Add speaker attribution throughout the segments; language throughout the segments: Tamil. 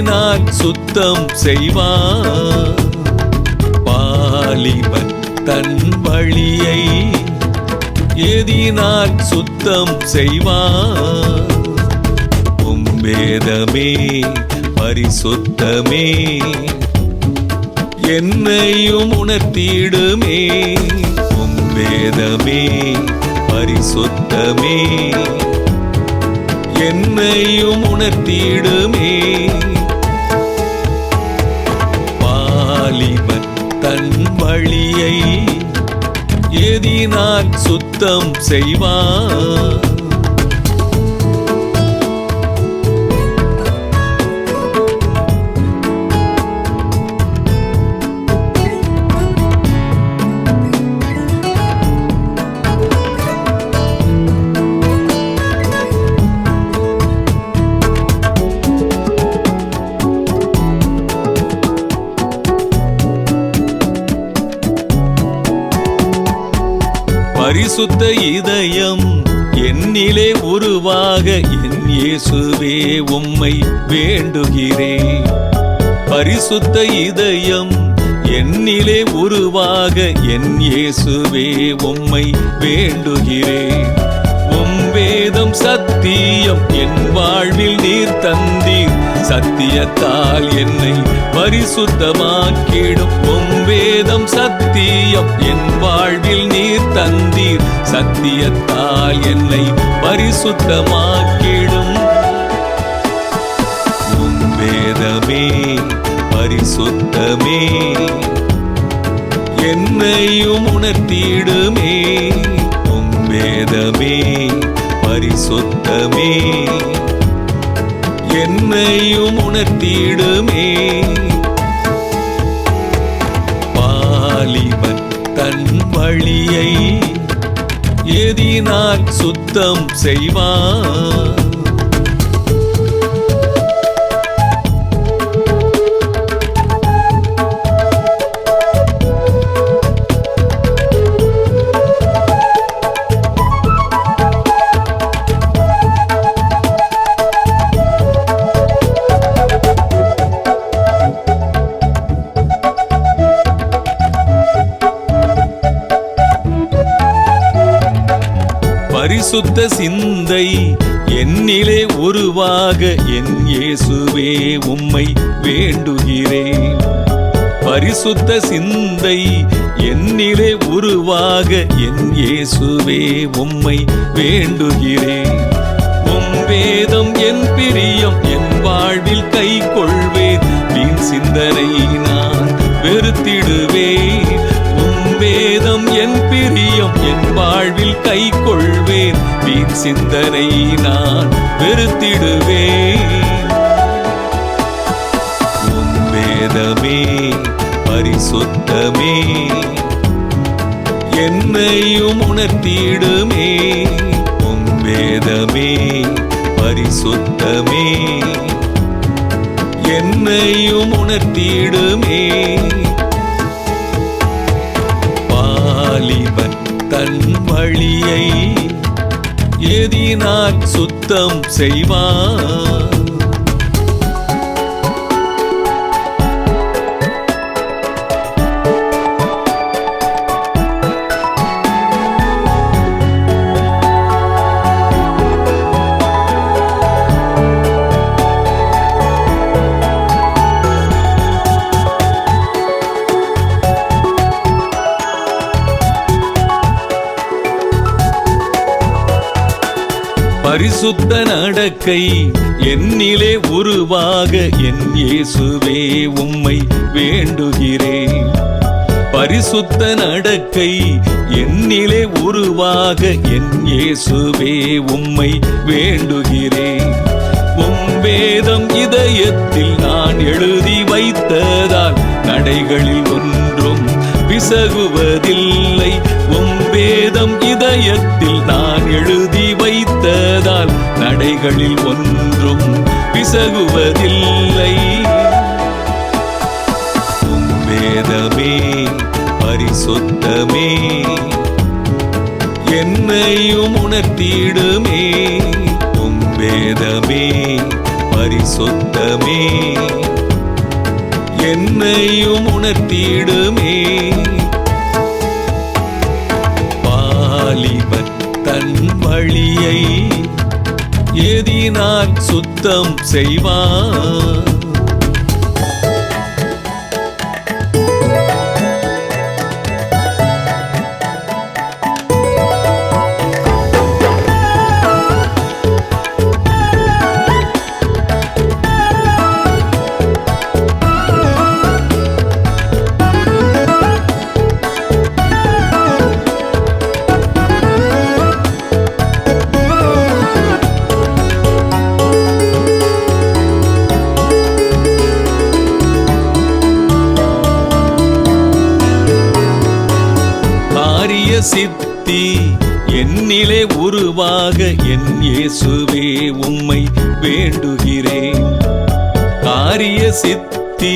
Speaker 1: எதினால் சுத்தம் செய்வார். வாலிபன் தன் வழியை எதினால் சுத்தம் செய்வார். வேதமே பரிசுத்தமே என்னையும் உணர்த்திடுமே. வேதமே பரிசுத்தமே என்னையும் உணர்த்திடுமே. வாலிபன் தன் வழியை எதினால் சுத்தம் செய்வார். பரிசுத்த இதயம் என்னிலே உருவாக என் இயேசுவே உம்மை வேண்டுகிறேன். பரிசுத்த இதயம் என்னிலே உருவாக என் இயேசுவே உம்மை வேண்டுகிறேன். உம் வேதம் சத்தியம் என் வாழ்வில் நீர் தந்தீர். சத்தியத்தால் என்னை பரிசுத்தமாக்கிடும். உம் வேதம் சத்தியம் என் வாழ்வில் நீர் தந்தீர். சத்தியத்தால் என்னை பரிசுத்தமாக்கிடும். உம் வேதமே பரிசுத்தமே என்னையும் உணர்த்திடுமே. உம் வேதமே பரிசுத்தமே என்னையும் உணர்த்திடுமே. வாலிபன் தன் வழியை எதினால் சுத்தம் செய்வார். பரிசுத்த சிந்தை என்னிலே உருவாக என் இயேசுவே உம்மை வேண்டுகிறேன். பரிசுத்த சிந்தை என்னிலே உருவாக என் இயேசுவே உம்மை வேண்டுகிறேன். உம் வேதம் என் பிரியம் என் வாழ்வில் கை கொள்வேன். வீண் சிந்தனை நான் வெறுத்திடுவேன். உம் வேதம் என் பிரியம் என் வாழ்வில் கை கொள்வேன். வீண் சிந்தனை நான் வெறுத்திடுவேன். உம் வேதமே பரிசுத்தமே என்னையும் உணர்த்திடுமே. உம் வேதமே பரிசுத்தமே என்னையும் உணர்த்திடுமே. வாலிபன் தன் வழியை எதினால் சுத்தம் செய்வார். பரிசுத்த நடக்கை என்னிலே உருவாக என் இயேசுவே உம்மை வேண்டுகிறேன். பரிசுத்த நடக்கை என்னிலே உருவாக என் இயேசுவே உம்மை வேண்டுகிறேன். உம் வேதம் இதயத்தில் நான் எழுதி வைத்ததால் நடைகளில் ஒன்றும் பிசகுவதில்லை. உம் வேதம் இதயத்தில் நான் எழுதி வைத்ததால் நடைகளில் ஒன்றும் பிசகுவதில்லை. உம் வேதமே பரிசுத்தமே என்னையும் உணர்த்திடுமே. உம் வேதமே பரிசுத்தமே என்னையும் உணர்த்திடுமே. வாலிபன் தன் வழியை எதினால் சுத்தம் செய்வான். சித்தி என்னிலே உருவாக என் இயேசுவே உம்மை வேண்டுகிறேன். காரிய சித்தி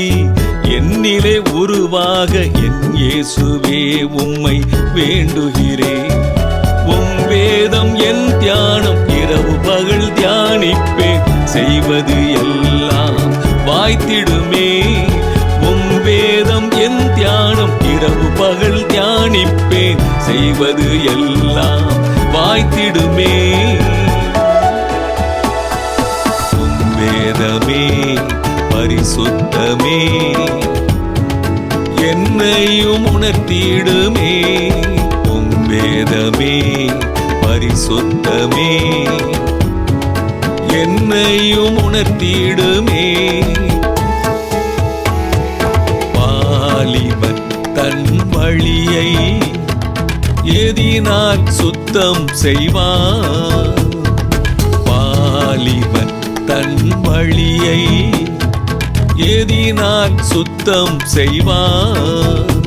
Speaker 1: என்னிலே உருவாக என் இயேசுவே உம்மை வேண்டுகிறேன். உம் வேதம் என் தியானம் இரவு பகல் தியானிப்பேன். செய்வது எல்லாம் வாய்த்திடுமே. உம் வேதம் என் தியானம் இரவு பகல் தியானிப்பேன். செய்வது எல்லாம் வாய்த்திடுமே. உம் வேதமே பரிசுத்தமே என்னையும் உணர்த்திடுமே. உம் வேதமே பரிசுத்தமே என்னையும் உணர்த்திடுமே. வாலிபன் தன் வழியை எதினால் சுத்தம் செய்வான். வாலிபன் தன் வழியை எதினால் சுத்தம் செய்வான்.